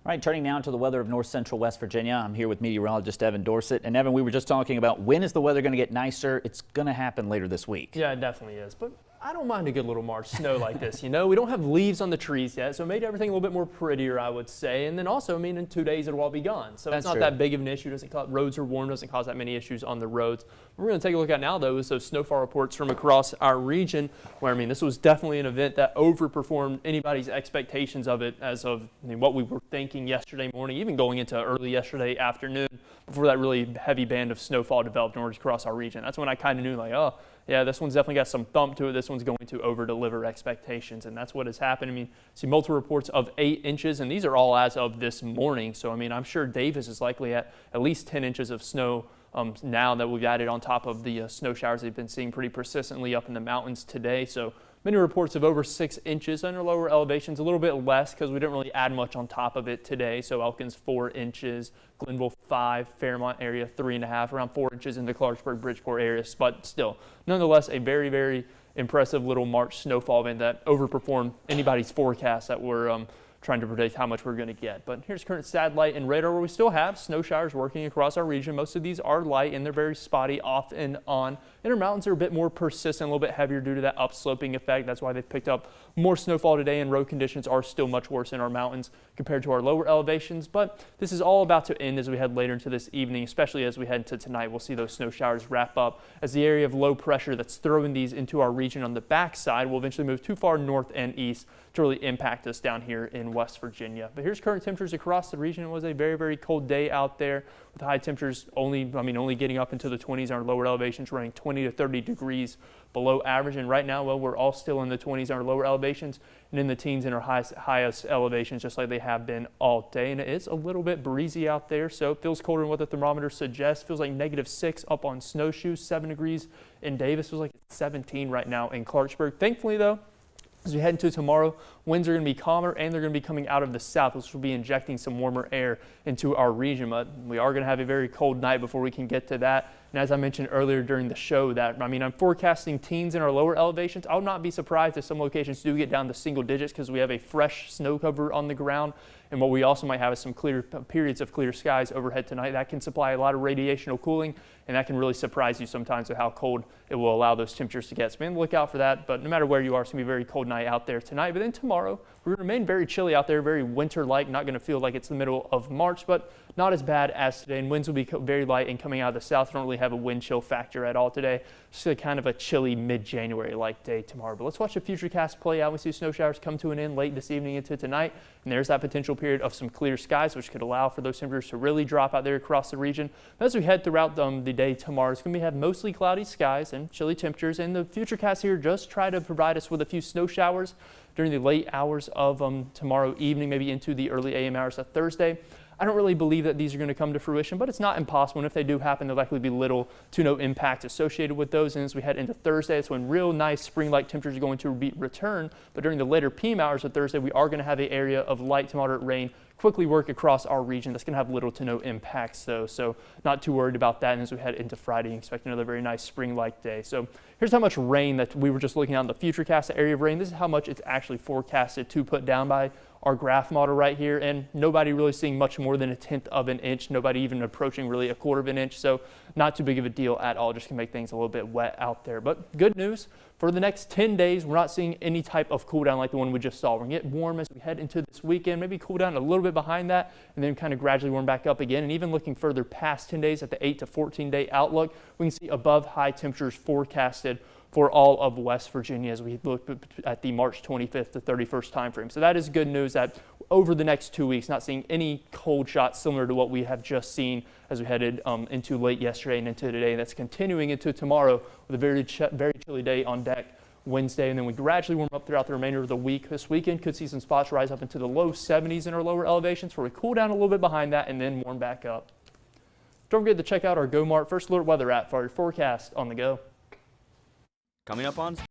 All right, turning now to the weather of north central West Virginia. I'm here with meteorologist Evan Dorsett. And Evan, we were just talking about when is the weather going to get nicer? It's going to happen later this week. Yeah, it definitely is. But I don't mind a good little March snow like this. You know, we don't have leaves on the trees yet, so it made everything a little bit more prettier, I would say. And then also, I mean, in 2 days it'll all be gone. So it's not that big of an issue. Roads are warm, doesn't cause that many issues on the roads. What we're going to take a look at now, though, is those snowfall reports from across our region, where, I mean, this was definitely an event that overperformed anybody's expectations of it as of what we were thinking yesterday morning, even going into early yesterday afternoon before that really heavy band of snowfall developed in order to cross our region. That's when I kind of knew, like, oh, yeah, this one's definitely got some thump to it. This one's going to over-deliver expectations, and that's what has happened. I mean, see multiple reports of 8 inches, and these are all as of this morning. So, I mean, I'm sure Davis is likely at least 10 inches of snow now that we've added on top of the snow showers they've been seeing pretty persistently up in the mountains today. So many reports of over 6 inches. Under lower elevations, a little bit less because we didn't really add much on top of it today. So Elkins 4 inches, Glenville 5, Fairmont area 3.5, around 4 inches in the Clarksburg, Bridgeport areas. But still, nonetheless, a very, very impressive little March snowfall event that overperformed anybody's forecast that we're trying to predict how much we're going to get. But here's current satellite and radar where we still have snow showers working across our region. Most of these are light and they're very spotty off and on. Inner mountains are a bit more persistent, a little bit heavier due to that upsloping effect. That's why they've picked up more snowfall today, and road conditions are still much worse in our mountains compared to our lower elevations. But this is all about to end as we head later into this evening, especially as we head into tonight. We'll see those snow showers wrap up as the area of low pressure that's throwing these into our region on the backside will eventually move too far north and east to really impact us down here in West Virginia. But here's current temperatures across the region. It was a very, very cold day out there with high temperatures only getting up into the 20s. Our lower elevations running 20 to 30 degrees below average. And right now, well, we're all still in the 20s on our lower elevations and in the teens in our highest elevations, just like they have been all day. And it is a little bit breezy out there, so it feels colder than what the thermometer suggests. Feels like -6 up on Snowshoe, 7 degrees in Davis. Feels like it's 17 right now in Clarksburg. Thankfully, though, as we head into tomorrow, winds are going to be calmer and they're going to be coming out of the south, which will be injecting some warmer air into our region. But we are going to have a very cold night before we can get to that. And as I mentioned earlier during the show, I'm forecasting teens in our lower elevations. I would not be surprised if some locations do get down to single digits because we have a fresh snow cover on the ground. And what we also might have is some clear periods of clear skies overhead tonight. That can supply a lot of radiational cooling, and that can really surprise you sometimes with how cold it will allow those temperatures to get. So be on the lookout for that. But no matter where you are, it's going to be a very cold night out there tonight. But then tomorrow, we're going to remain very chilly out there, very winter-like. Not going to feel like it's the middle of March, but not as bad as today. And winds will be very light and coming out of the south. We don't really have a wind chill factor at all today. Just a kind of a chilly mid-January-like day tomorrow. But let's watch the futurecast play out. We see snow showers come to an end late this evening into tonight. And there's that potential period of some clear skies, which could allow for those temperatures to really drop out there across the region. But as we head throughout the day tomorrow, it's going to have mostly cloudy skies and chilly temperatures. And the futurecast here just try to provide us with a few snow showers during the late hours of tomorrow evening, maybe into the early AM hours of Thursday. I don't really believe that these are going to come to fruition, but it's not impossible. And if they do happen, there'll likely be little to no impact associated with those. And as we head into Thursday, it's when real nice spring-like temperatures are going to return. But during the later PM hours of Thursday, we are going to have an area of light to moderate rain quickly work across our region. That's going to have little to no impacts, though. So not too worried about that. And as we head into Friday, expect another very nice spring-like day. So here's how much rain that we were just looking at in the futurecast, the area of rain. This is how much it's actually forecasted to put down by our graph model right here, and nobody really seeing much more than 1/10 of an inch, nobody even approaching really 1/4 of an inch, so not too big of a deal at all, just can make things a little bit wet out there. But good news, for the next 10 days, we're not seeing any type of cool down like the one we just saw. We're going to get warm as we head into this weekend, maybe cool down a little bit behind that, and then kind of gradually warm back up again. And even looking further past 10 days at the 8 to 14 day outlook, we can see above high temperatures forecasted for all of West Virginia as we look at the March 25th to 31st timeframe. So that is good news that over the next 2 weeks, not seeing any cold shots similar to what we have just seen as we headed into late yesterday and into today. That's continuing into tomorrow with a very chilly day on deck Wednesday, and then we gradually warm up throughout the remainder of the week. This weekend could see some spots rise up into the low 70s in our lower elevations where we cool down a little bit behind that and then warm back up. Don't forget to check out our GoMart First Alert Weather app for your forecast on the go. Coming up on